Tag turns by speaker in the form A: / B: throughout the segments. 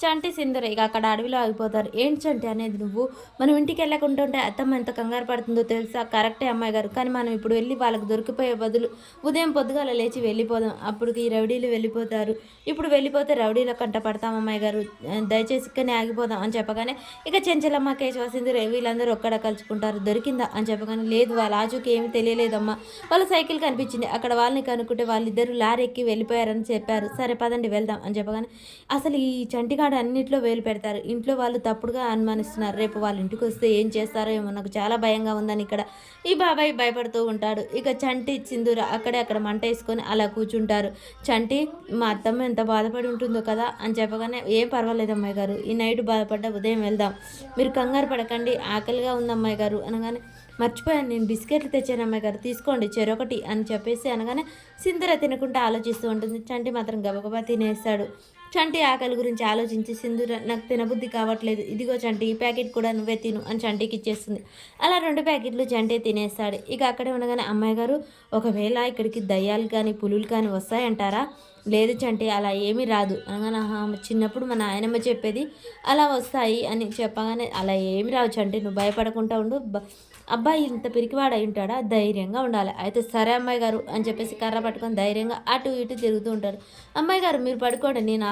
A: చంటి, సింధూర ఇక అక్కడ అడవిలో ఆగిపోతారు. ఏంటి చంటి అనేది నువ్వు? మనం ఇంటికి వెళ్ళకుంటుంటే అత్తమ్మ ఎంత కంగారు పడుతుందో తెలుసా? కరెక్టే అమ్మాయి గారు. కానీ మనం ఇప్పుడు వెళ్ళి వాళ్ళకి దొరికిపోయే బదులు ఉదయం పొద్దుగాల లేచి వెళ్ళిపోదాం. అప్పటికి ఈ రౌడీలు వెళ్ళిపోతారు. ఇప్పుడు వెళ్ళిపోతే రౌడీల కంట పడతాం అమ్మాయి గారు. దయచేసి ఇక్కడనే ఆగిపోదాం అని చెప్పగానే ఇక చెంచలమ్మ, కేశవ, సింధూర వీళ్ళందరూ ఒక్కడ కలుసుకుంటారు. దొరికిందా అని చెప్పగానే లేదు వాళ్ళ ఆచూకి ఏమీ తెలియలేదమ్మా. వాళ్ళ సైకిల్ కనిపించింది. అక్కడ వాళ్ళని కనుక్కుంటే వాళ్ళిద్దరూ లారీ ఎక్కి వెళ్ళిపోయారని చెప్పారు. సరే పదండి వెళ్దాం అని చెప్పగానే అసలు ఈ చంటిగాడు అన్నిట్లో వేలు పెడతారు. ఇంట్లో వాళ్ళు తప్పుడుగా అనుమానిస్తున్నారు. రేపు వాళ్ళ ఇంటికి వస్తే ఏం చేస్తారో ఏమో నాకు చాలా భయంగా ఉందని ఇక్కడ ఈ బాబాయ్ భయపడుతూ ఉంటాడు. ఇక చంటి, సింధూర అక్కడే అక్కడ మంట వేసుకొని అలా కూర్చుంటారు. చంటి మా అత్తమ్మ ఎంత బాధపడి ఉంటుందో కదా అని చెప్పగానే ఏం పర్వాలేదు అమ్మాయి గారు, ఈ నైట్ బాధపడ్డా ఉదయం వెళ్దాం, మీరు కంగారు పడకండి, ఆకలిగా ఉంది అమ్మాయి గారు అనగానే మర్చిపోయాను నేను బిస్కెట్లు తెచ్చాను అమ్మాయి గారు తీసుకోండి చెరొకటి అని చెప్పేసి అనగానే సింధూర తినకుండా ఆలోచిస్తూ ఉంటుంది. చంటి మాత్రం గబగబా తినేస్తాడు. చంటి ఆకలి గురించి ఆలోచించి సింధూర నాకు తినబుద్ధి కావట్లేదు, ఇదిగో చంటి ఈ ప్యాకెట్ కూడా నువ్వే తిను అని చంటికి ఇచ్చేస్తుంది. అలా 2 ప్యాకెట్లు చంటి తినేస్తాడు. ఇక అక్కడే ఉండగానే అమ్మాయి గారు ఒకవేళ ఇక్కడికి దయ్యాలు కానీ పులులు కానీ వస్తాయంటారా? లేదు చంటి అలా ఏమీ రాదు అనగానే చిన్నప్పుడు మా నాయనమ్మ చెప్పేది అలా వస్తాయి అని చెప్పగానే అలా ఏమి రావు చంటి నువ్వు భయపడకుండా ఉండు. అబ్బాయి ఇంత పిరికివాడై ఉంటాడా? ధైర్యంగా ఉండాలి. అయితే సరే అమ్మాయి గారు అని చెప్పేసి కర్ర పట్టుకొని ధైర్యంగా అటు ఇటు తిరుగుతూ ఉంటాడు. అమ్మాయి గారు మీరు పడుకోండి నేను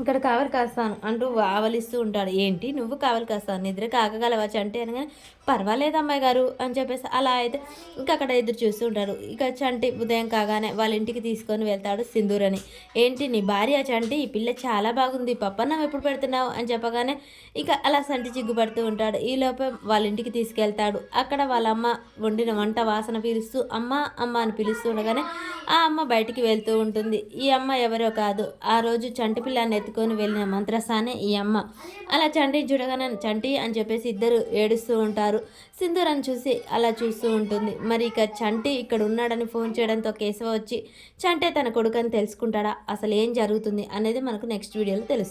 A: ఇక్కడ కావలి కాస్తాను అంటూ ఆవలిస్తూ ఉంటాడు. ఏంటి నువ్వు కావలి కాస్తాను నిద్ర కాకగలవా చంటి అనగానే పర్వాలేదు అమ్మాయి గారు అని చెప్పేసి అలా అయితే ఇంకా అక్కడ ఎదురు చూస్తూ ఉంటాడు. ఇక చంటి ఉదయం కాగానే వాళ్ళ ఇంటికి తీసుకొని వెళ్తాడు సింధూరని. ఏంటి నీ భార్య చంటి ఈ పిల్ల చాలా బాగుంది పప్పన్నం ఎప్పుడు పెడుతున్నావు అని చెప్పగానే ఇక అలా సంటి చిగ్గుపడుతూ ఉంటాడు. ఈలోపే వాళ్ళ ఇంటికి తీసుకెళ్తాడు. అక్కడ వాళ్ళ అమ్మ వండిన వంట వాసన పీలుస్తూ అమ్మ అమ్మ అని పిలుస్తూ ఉండగానే ఆ అమ్మ బయటికి వెళ్తూ ఉంటుంది. ఈ అమ్మ ఎవరో కాదు, ఆ రోజు చంటి పిల్లాన్ని ఎత్తుకొని వెళ్ళిన మంత్రసానే ఈ అమ్మ. అలా చంటిని చూడగానే చంటి అని చెప్పేసి ఇద్దరు ఏడుస్తూ ఉంటారు. సింధూరని చూసి అలా చూస్తూ ఉంటుంది. మరి ఇక చంటి ఇక్కడ ఉన్నాడని ఫోన్ చేయడంతో కేశవ వచ్చి చంటే తన కొడుకు అని తెలుసుకుంటాడా? అసలు ఏం జరుగుతుంది అనేది మనకు నెక్స్ట్ వీడియోలో తెలుస్తుంది.